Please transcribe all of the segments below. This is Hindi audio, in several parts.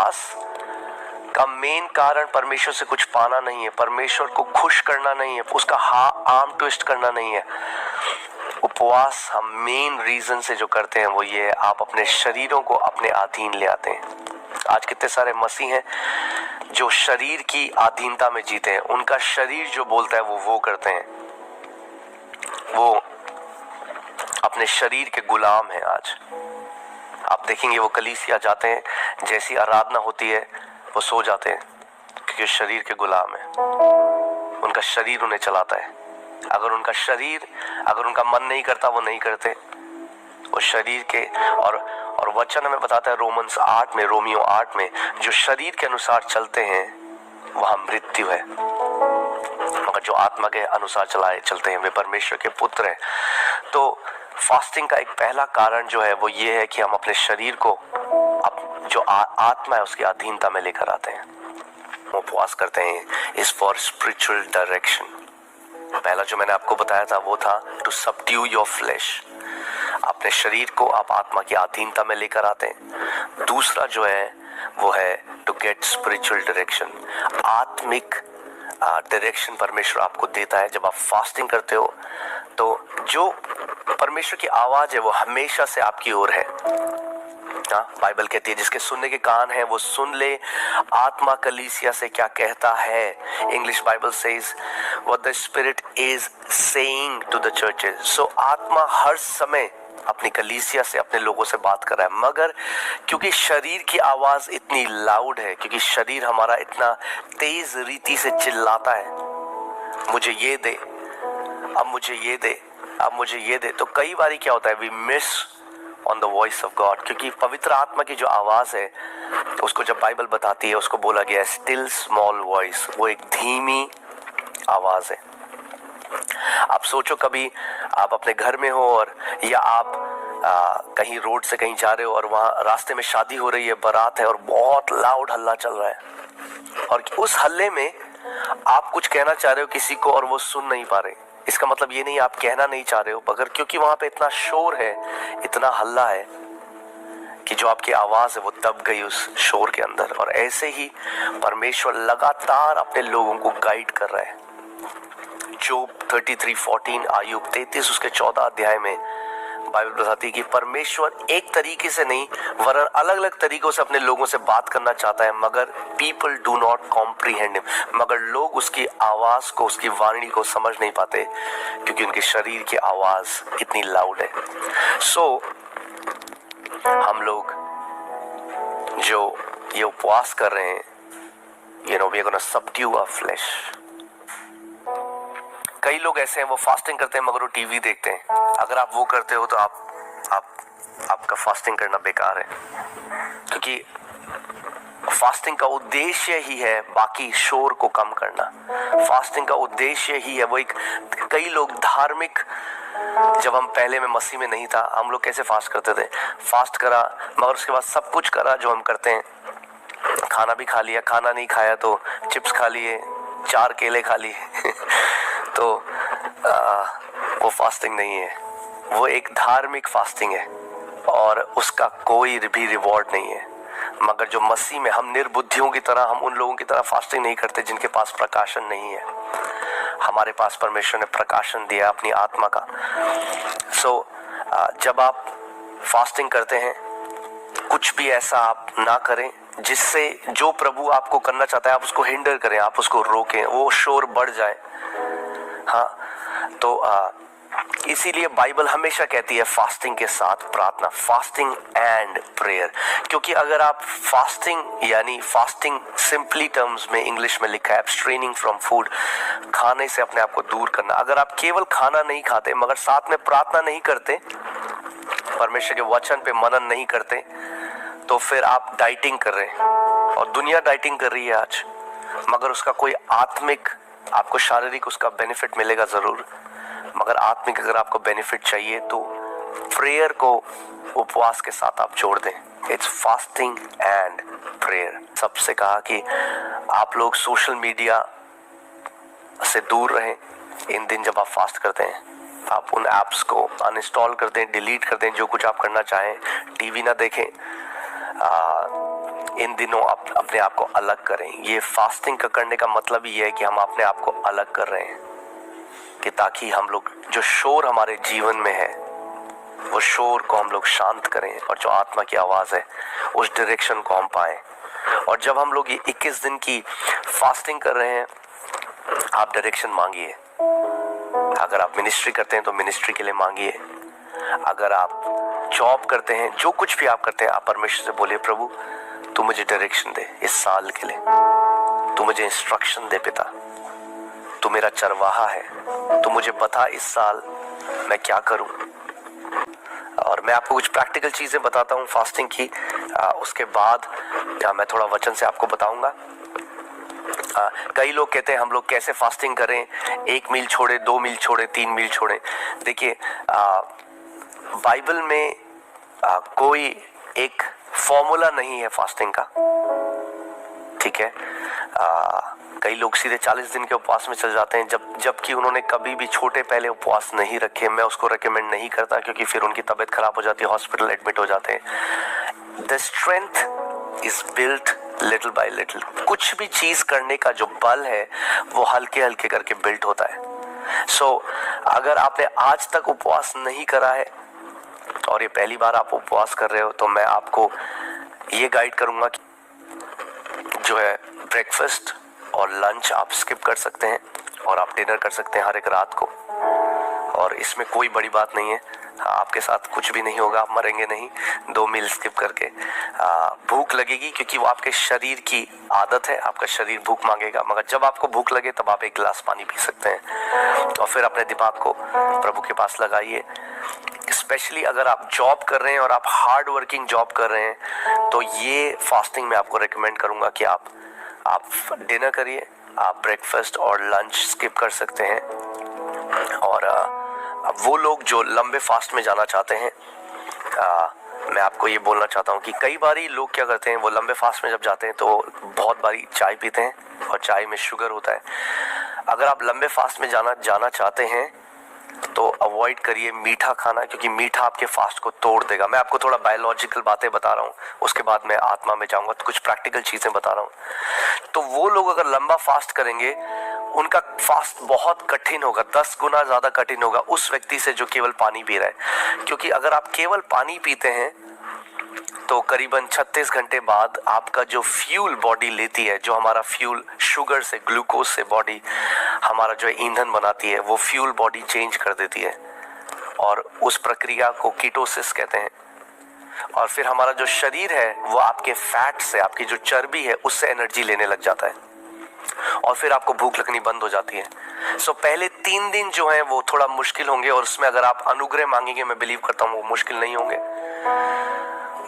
उपवास का मेन कारण परमेश्वर से कुछ पाना नहीं है, परमेश्वर को खुश करना नहीं है, उसका आर्म ट्विस्ट करना नहीं है। उपवास हम मेन रीजन से जो करते हैं वो ये है, आप अपने शरीरों को अपने अधीन ले आते हैं। आज कितने सारे मसीह हैं जो शरीर की अधीनता में जीते हैं, उनका शरीर जो बोलता है वो करते हैं, वो अपने शरीर के गुलाम हैं। आज आप देखेंगे वो कलीसिया जाते हैं, जैसी आराधना होती है वो सो जाते हैं, क्योंकि शरीर के गुलाम है, उनका शरीर उन्हें चलाता है। अगर उनका मन नहीं करता वो नहीं करते, वो शरीर के और वचन हमें बताता है रोमियो 8 में, जो शरीर के अनुसार चलते हैं वहां मृत्यु है, मगर जो आत्मा के अनुसार चलते हैं वे परमेश्वर के पुत्र हैं। तो फास्टिंग का एक पहला कारण जो है वो ये है कि हम अपने शरीर को जो आत्मा है उसकी अधीनता में लेकर आते हैं। उपवास करते हैं इज फॉर स्पिरिचुअल डायरेक्शन। पहला जो मैंने आपको बताया था वो था टू सबड्यू योर फ्लेश, अपने शरीर को आप आत्मा की अधीनता में लेकर आते हैं। दूसरा जो है वो है टू गेट स्पिरिचुअल डायरेक्शन, आत्मिक डायरेक्शन परमेश्वर आपको देता है। जब आप फास्टिंग करते हो तो जो परमेश्वर की आवाज है वो हमेशा से आपकी ओर है। बाइबल कहती है जिसके सुनने के कान है वो सुन ले, आत्मा कलीसिया से क्या कहता है। English Bible says what the spirit is saying to the churches. So आत्मा हर समय अपनी कलीसिया से, अपने लोगों से बात कर रहा है, मगर क्योंकि शरीर की आवाज इतनी लाउड है, क्योंकि शरीर हमारा इतना तेज रीति से चिल्लाता है, मुझे ये दे, अब मुझे ये दे, अब मुझे ये दे, तो कई बार क्या होता है we miss on the voice of God. क्योंकि पवित्र आत्मा की जो आवाज है उसको जब बाइबल बताती है उसको बोला गया है स्टिल स्मॉल वॉइस, वो एक धीमी आवाज है। आप सोचो कभी आप अपने घर में हो और या आप कहीं रोड से कहीं जा रहे हो और वहां रास्ते में शादी हो रही है, बारात है और बहुत लाउड हल्ला चल रहा है, और उस हल्ले में आप कुछ कहना चाह रहे हो किसी को और वो सुन नहीं पा रहे। इसका मतलब ये नहीं आप कहना नहीं चाह रहे हो, मगर क्योंकि वहां पे इतना शोर है, इतना हल्ला है कि जो आपकी आवाज है वो दब गई उस शोर के अंदर। और ऐसे ही परमेश्वर लगातार अपने लोगों को गाइड कर रहा है। जोब 33:14, आयुब 33 उसके 14 अध्याय में बाइबल बताती है कि परमेश्वर एक तरीके से नहीं वरन अलग अलग तरीकों से अपने लोगों से बात करना चाहता है, मगर people do not comprehend him, मगर लोग उसकी आवाज को, उसकी वाणी को समझ नहीं पाते क्योंकि उनके शरीर की आवाज इतनी लाउड है। सो हम लोग जो ये उपवास कर रहे हैं, we are gonna subdue our flesh. कई लोग ऐसे हैं वो फास्टिंग करते हैं मगर वो टीवी देखते हैं। अगर आप वो करते हो तो आपका फास्टिंग करना बेकार है, क्योंकि फास्टिंग का उद्देश्य ही है बाकी शोर को कम करना। फास्टिंग का उद्देश्य ही है वो एक, कई लोग धार्मिक, जब हम पहले में मसीह में नहीं था हम लोग कैसे फास्ट करते थे, फास्ट करा मगर उसके बाद सब कुछ करा जो हम करते हैं, खाना भी खा लिया, खाना नहीं खाया तो चिप्स खा लिए, 4 केले खा लिए तो वो फास्टिंग नहीं है, वो एक धार्मिक फास्टिंग है और उसका कोई भी रिवॉर्ड नहीं है। मगर जो मसीह में हम निर्बुद्धियों की तरह, हम उन लोगों की तरह फास्टिंग नहीं करते जिनके पास प्रकाशन नहीं है। हमारे पास परमेश्वर ने प्रकाशन दिया अपनी आत्मा का। जब आप फास्टिंग करते हैं कुछ भी ऐसा आप ना करें जिससे जो प्रभु आपको करना चाहता है आप उसको हिंडर करें, आप उसको रोकें, वो शोर बढ़ जाए। हाँ, तो इसीलिए बाइबल हमेशा कहती है फास्टिंग के साथ प्रार्थना, फास्टिंग एंड प्रेयर। क्योंकि अगर आप फास्टिंग, यानी फास्टिंग सिंपली टर्म्स में इंग्लिश में लिखा है एब्स्ट्रेनिंग फ्रॉम फूड, खाने से अपने आप को दूर करना। अगर आप केवल खाना नहीं खाते मगर साथ में प्रार्थना नहीं करते, परमेश्वर के वचन पे मनन नहीं करते, तो फिर आप डाइटिंग कर रहे हैं। और दुनिया डाइटिंग कर रही है आज, मगर उसका कोई आत्मिक, आपको शारीरिक उसका बेनिफिट मिलेगा जरूर, मगर आत्मिक अगर आपको बेनिफिट चाहिए तो प्रेयर को उपवास के साथ आप जोड़ दें। It's fasting and prayer. सबसे कहा कि आप लोग सोशल मीडिया से दूर रहें इन दिन जब आप फास्ट करते हैं। आप उन ऐप्स को अनइंस्टॉल कर दें, डिलीट कर दें, जो कुछ आप करना चाहें। टीवी ना देखें, इन दिनों आप अपने आप को अलग करें। ये फास्टिंग का करने का मतलब ये है कि हम अपने आप को अलग कर रहे हैं कि ताकि हम लोग जो शोर हमारे जीवन में है वो शोर को हम लोग शांत करें और जो आत्मा की आवाज़ है उस डायरेक्शन को हम पाएं। और जब हम लोग ये 21 दिन की फास्टिंग कर रहे हैं, आप डायरेक्शन मांगिए। अगर आप मिनिस्ट्री करते हैं तो मिनिस्ट्री के लिए मांगिए। अगर आप जॉब करते हैं, जो कुछ भी आप करते हैं, आप परमेश्वर से बोलिए, प्रभु तू मुझे डायरेक्शन दे इस साल के लिए, तू मुझे इंस्ट्रक्शन दे पिता, तू मेरा चरवाहा है, तू मुझे बता इस साल मैं क्या करूं। और मैं आपको कुछ प्रैक्टिकल चीजें बताता हूं फास्टिंग की, उसके बाद मैं थोड़ा वचन से आपको बताऊंगा। कई लोग कहते हैं हम लोग कैसे फास्टिंग करें, 1 मील छोड़े, 2 मील छोड़े, 3 मील छोड़े। देखिए बाइबल में कोई एक फॉर्मूला नहीं है फास्टिंग का, ठीक है। कई लोग सीधे 40 दिन के उपवास में चल जाते हैं, जबकि उन्होंने कभी भी छोटे पहले उपवास नहीं रखे। मैं उसको रेकमेंड नहीं करता क्योंकि फिर उनकी तबीयत खराब हो जाती है, हॉस्पिटल एडमिट हो जाते हैं। The strength is built little bye little. कुछ भी चीज करने का जो बल है वो हल्के हल्के करके बिल्ट होता है। सो अगर आपने आज तक उपवास नहीं करा है और ये पहली बार आप उपवास कर रहे हो, तो मैं आपको ये गाइड करूंगा कि जो है ब्रेकफास्ट और लंच आप स्किप कर सकते हैं और आप डिनर कर सकते हैं हर एक रात को। और इसमें कोई बड़ी बात नहीं है, आपके साथ कुछ भी नहीं होगा, आप मरेंगे नहीं 2 मील स्किप करके। भूख लगेगी क्योंकि वो आपके शरीर की आदत है, आपका शरीर भूख मांगेगा, मगर जब आपको भूख लगे तब आप 1 गिलास पानी पी सकते हैं। और फिर अपने दिमाग को प्रभु के पास लगाइए। स्पेशली अगर आप जॉब कर रहे हैं और आप हार्ड वर्किंग जॉब कर रहे हैं, तो ये फास्टिंग में आपको रेकमेंड करूंगा कि आप डिनर करिए, आप ब्रेकफास्ट और लंच स्किप कर सकते हैं। और वो लोग जो लंबे फास्ट में जाना चाहते हैं, मैं आपको ये बोलना चाहता हूँ कि कई बारी लोग क्या करते हैं, वो लंबे फास्ट में जब जाते हैं तो बहुत बारी चाय पीते हैं और चाय में शुगर होता है। अगर आप लंबे फास्ट में जाना चाहते हैं तो अवॉइड करिए मीठा खाना, क्योंकि मीठा आपके फास्ट को तोड़ देगा। मैं आपको थोड़ा बायोलॉजिकल बातें बता रहा हूँ, उसके बाद मैं आत्मा में जाऊंगा, तो कुछ प्रैक्टिकल चीजें बता रहा हूँ। तो वो लोग अगर लंबा फास्ट करेंगे, उनका फास्ट बहुत कठिन होगा, 10 गुना ज्यादा कठिन होगा उस व्यक्ति से जो केवल पानी पी रहा है। क्योंकि अगर आप केवल पानी पीते हैं तो करीबन 36 घंटे बाद आपका जो फ्यूल बॉडी लेती है, जो हमारा फ्यूल शुगर से, ग्लूकोज से बॉडी हमारा जो ईंधन बनाती है, वो फ्यूल बॉडी चेंज कर देती है और उस प्रक्रिया को कीटोसिस कहते हैं। और फिर हमारा जो शरीर है वो आपके फैट से, आपकी जो चर्बी है, उससे एनर्जी लेने लग जाता है और फिर आपको भूख लगनी बंद हो जाती है। सो पहले 3 दिन जो है वो थोड़ा मुश्किल होंगे और उसमें अगर आप अनुग्रह मांगेंगे, मैं बिलीव करता हूँ वो मुश्किल नहीं होंगे।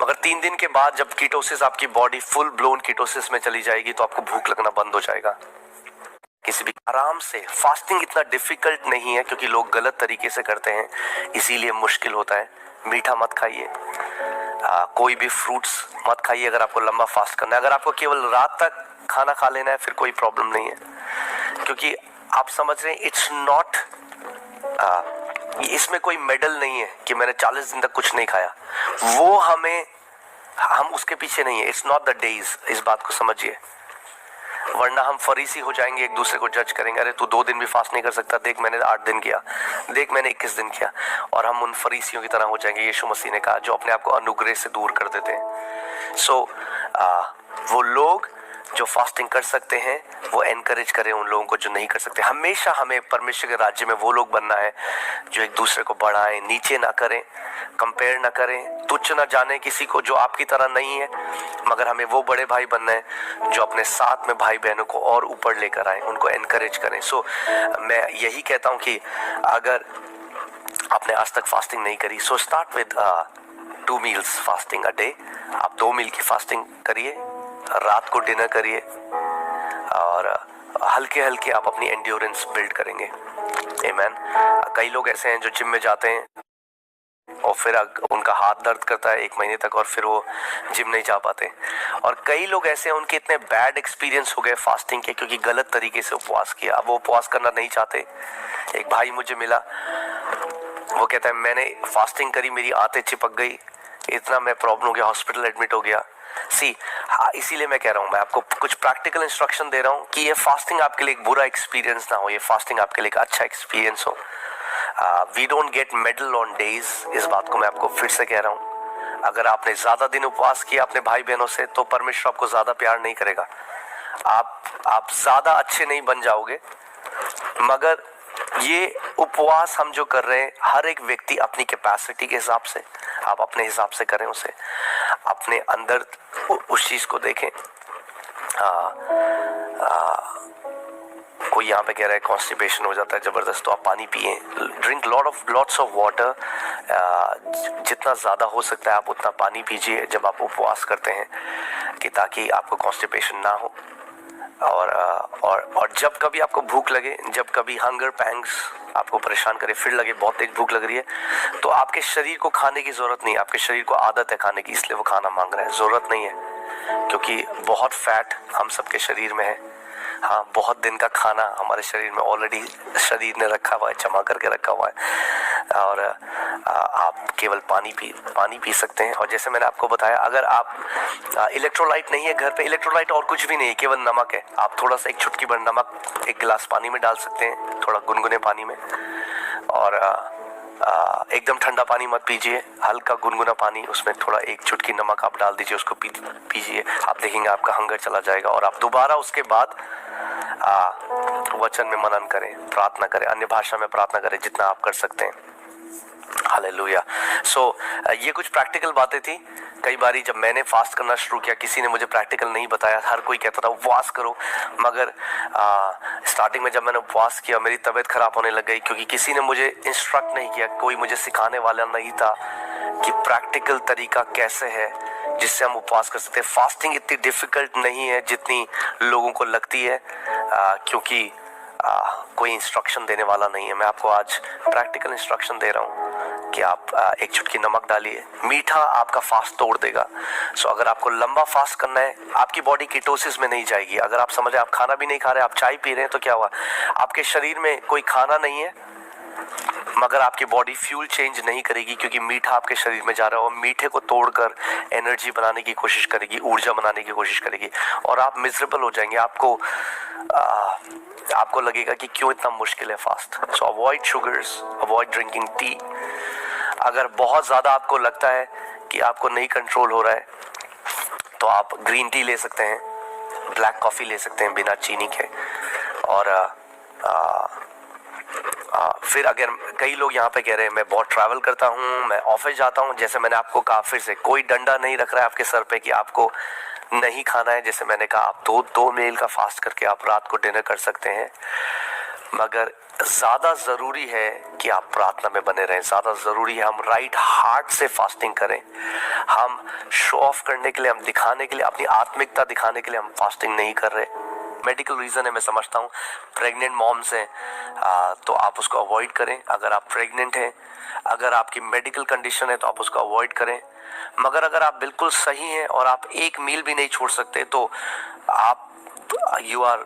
मगर 3 दिन के बाद जब कीटोसिस, आपकी बॉडी फुल ब्लोन कीटोसिस में चली जाएगी, तो आपको भूख लगना बंद हो जाएगा। किसी भी आराम से, फास्टिंग इतना डिफिकल्ट नहीं है क्योंकि लोग गलत तरीके से करते हैं, इसीलिए मुश्किल होता है। मीठा मत खाइए, कोई भी फ्रूट्स मत खाइए अगर आपको लंबा फास्ट करना है। अगर आपको केवल रात तक खाना खा लेना है फिर कोई प्रॉब्लम नहीं है, क्योंकि आप समझ रहे हैं इट्स नॉट, इसमें कोई मेडल नहीं है कि मैंने 40 दिन तक कुछ नहीं खाया। वो हम उसके पीछे नहीं है, इट्स नॉट द डेज, इस बात को समझिए। वरना हम फरीसी हो जाएंगे, एक दूसरे को जज करेंगे, अरे तू 2 दिन भी फास्ट नहीं कर सकता, देख मैंने 8 दिन किया, देख मैंने 21 दिन किया, और हम उन फरीसियों की तरह हो जाएंगे, यीशु मसीह ने कहा, जो अपने आप को अनुग्रह से दूर कर देते हैं। सो वो लोग जो फास्टिंग कर सकते हैं वो एनकरेज करें उन लोगों को जो नहीं कर सकते। हमेशा हमें परमेश्वर के राज्य में वो लोग बनना है जो एक दूसरे को बढ़ाएं, नीचे ना करें, कंपेयर ना करें, तुच्छ ना जाने किसी को जो आपकी तरह नहीं है, मगर हमें वो बड़े भाई बनना है जो अपने साथ में भाई बहनों को और ऊपर लेकर आए, उनको एनकरेज करें। सो मैं यही कहता हूँ कि अगर आपने आज तक फास्टिंग नहीं करी, so start with 2 meals fasting a day. आप 2 मील की फास्टिंग करिए, रात को डिनर करिए और हल्के हल्के आप अपनी एंड्योरेंस बिल्ड करेंगे। आमीन। कई लोग ऐसे हैं जो जिम में जाते हैं और फिर उनका हाथ दर्द करता है 1 महीने तक और फिर वो जिम नहीं जा पाते। और कई लोग ऐसे हैं उनके इतने बैड एक्सपीरियंस हो गए फास्टिंग के, क्योंकि गलत तरीके से उपवास किया, अब वो उपवास करना नहीं चाहते। एक भाई मुझे मिला, वो कहता है मैंने फास्टिंग करी, मेरी आंतें चिपक गई, इतना मैं प्रॉब्लम हो गया, हॉस्पिटल एडमिट हो गया। सी हाँ, इसीलिए मैं कह रहा हूँ, मैं आपको कुछ प्रैक्टिकल इंस्ट्रक्शन दे रहा हूँ कि ये फास्टिंग आपके लिए एक बुरा एक्सपीरियंस ना हो, ये फास्टिंग आपके लिए एक अच्छा एक्सपीरियंस हो। We don't get medal on days, इस बात को मैं आपको फिर से कह रहा हूँ। अगर आपने ज्यादा दिन उपवास किया अपने भाई बहनों से तो परमेश्वर आपको ज्यादा प्यार नहीं करेगा, आप ज्यादा अच्छे नहीं बन जाओगे। मगर ये उपवास हम जो कर रहे हैं, हर एक व्यक्ति अपनी कैपेसिटी के हिसाब से, आप अपने हिसाब से करें उसे, अपने अंदर उस चीज को देखें। कोई यहाँ पे कह रहा है कॉन्स्टिपेशन हो जाता है जबरदस्त, तो आप पानी पिए, ड्रिंक लॉट्स ऑफ वाटर, जितना ज़्यादा हो सकता है आप उतना पानी पीजिए जब आप उपवास करते हैं, कि ताकि आपको कॉन्स्टिपेशन ना हो। और जब कभी आपको भूख लगे, जब कभी हंगर पैंग्स आपको परेशान करे, फिर लगे बहुत तेज भूख लग रही है, तो आपके शरीर को खाने की ज़रूरत नहीं है, आपके शरीर को आदत है खाने की, इसलिए वो खाना मांग रहा है, ज़रूरत नहीं है, क्योंकि बहुत फैट हम सबके शरीर में है। हाँ, बहुत दिन का खाना हमारे शरीर में ऑलरेडी शरीर ने रखा हुआ है, जमा करके रखा हुआ है, और आप केवल पानी पी सकते हैं। और जैसे मैंने आपको बताया, अगर आप इलेक्ट्रोलाइट नहीं है घर पे, इलेक्ट्रोलाइट और कुछ भी नहीं है, केवल नमक है, आप थोड़ा सा एक चुटकी भर नमक एक गिलास पानी में डाल सकते हैं, थोड़ा गुनगुने पानी में, और एकदम ठंडा पानी मत पीजिए, हल्का गुनगुना पानी, उसमें थोड़ा एक चुटकी नमक आप डाल दीजिए, उसको पीजिए, आप देखेंगे आपका हंगर चला जाएगा। और आप दोबारा उसके बाद वचन में मनन करें, प्रार्थना करें, अन्य भाषा में प्रार्थना करें जितना आप कर सकते हैं। हालेलुया। सो ये कुछ प्रैक्टिकल बातें थी। कई बारी जब मैंने फास्ट करना शुरू किया, किसी ने मुझे प्रैक्टिकल नहीं बताया, हर कोई कहता था उपवास करो, मगर स्टार्टिंग में जब मैंने उपवास किया मेरी तबीयत खराब होने लग गई, क्योंकि किसी ने मुझे इंस्ट्रक्ट नहीं किया, कोई मुझे सिखाने वाला नहीं था कि प्रैक्टिकल तरीका कैसे है जिससे हम उपवास कर सकते हैं। फास्टिंग इतनी डिफिकल्ट नहीं है जितनी लोगों को लगती है, क्योंकि कोई इंस्ट्रक्शन देने वाला नहीं है। मैं आपको आज प्रैक्टिकल इंस्ट्रक्शन दे रहा हूँ कि आप एक चुटकी नमक डालिए, मीठा आपका फास्ट तोड़ देगा। सो अगर आपको लंबा फास्ट करना है, आपकी बॉडी कीटोसिस में नहीं जाएगी। अगर आप समझे आप खाना भी नहीं खा रहे, आप चाय पी रहे हैं, तो क्या हुआ, आपके शरीर में कोई खाना नहीं है, मगर आपकी बॉडी फ्यूल चेंज नहीं करेगी, क्योंकि मीठा आपके शरीर में जा रहा है, और मीठे को तोड़कर एनर्जी बनाने की कोशिश करेगी, ऊर्जा बनाने की कोशिश करेगी, और आप मिजरेबल हो जाएंगे। आपको लगेगा कि क्यों इतना मुश्किल है फास्ट। सो avoid sugars, avoid drinking tea. अगर बहुत ज़्यादा आपको लगता है कि आपको नहीं कंट्रोल हो रहा है, तो आप ग्रीन टी ले सकते हैं, ब्लैक कॉफ़ी ले सकते हैं बिना चीनी के। और फिर अगर कई लोग यहाँ पे कह रहे हैं मैं बहुत ट्रैवल करता हूँ, मैं ऑफिस जाता हूँ, जैसे मैंने आपको कहा, फिर से कोई डंडा नहीं रख रहा है आपके सर पे कि आपको नहीं खाना है। जैसे मैंने कहा, आप दो मील का फास्ट करके आप रात को डिनर कर सकते हैं, मगर ज़्यादा ज़रूरी है कि आप प्रार्थना में बने रहें। ज़्यादा ज़रूरी है हम राइट हार्ट से फास्टिंग करें। हम शो ऑफ करने के लिए, हम दिखाने के लिए, अपनी आत्मिकता दिखाने के लिए हम फास्टिंग नहीं कर रहे। मेडिकल रीज़न है, मैं समझता हूँ। प्रेग्नेंट मॉम्स हैं तो आप उसको अवॉइड करें। अगर आप प्रेग्नेंट हैं, अगर आपकी मेडिकल कंडीशन है तो आप उसको अवॉइड करें। मगर अगर आप बिल्कुल सही हैं और आप एक मील भी नहीं छोड़ सकते, तो you are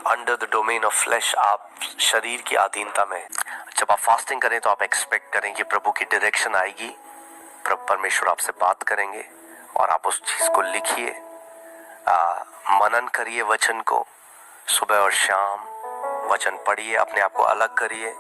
under the domain of flesh, आप शरीर की अधीनता में। जब आप फास्टिंग करें तो आप एक्सपेक्ट करें कि प्रभु की डायरेक्शन आएगी, परमेश्वर आपसे बात करेंगे, और आप उस चीज़ को लिखिए, मनन करिए वचन को, सुबह और शाम वचन पढ़िए, अपने आप को अलग करिए,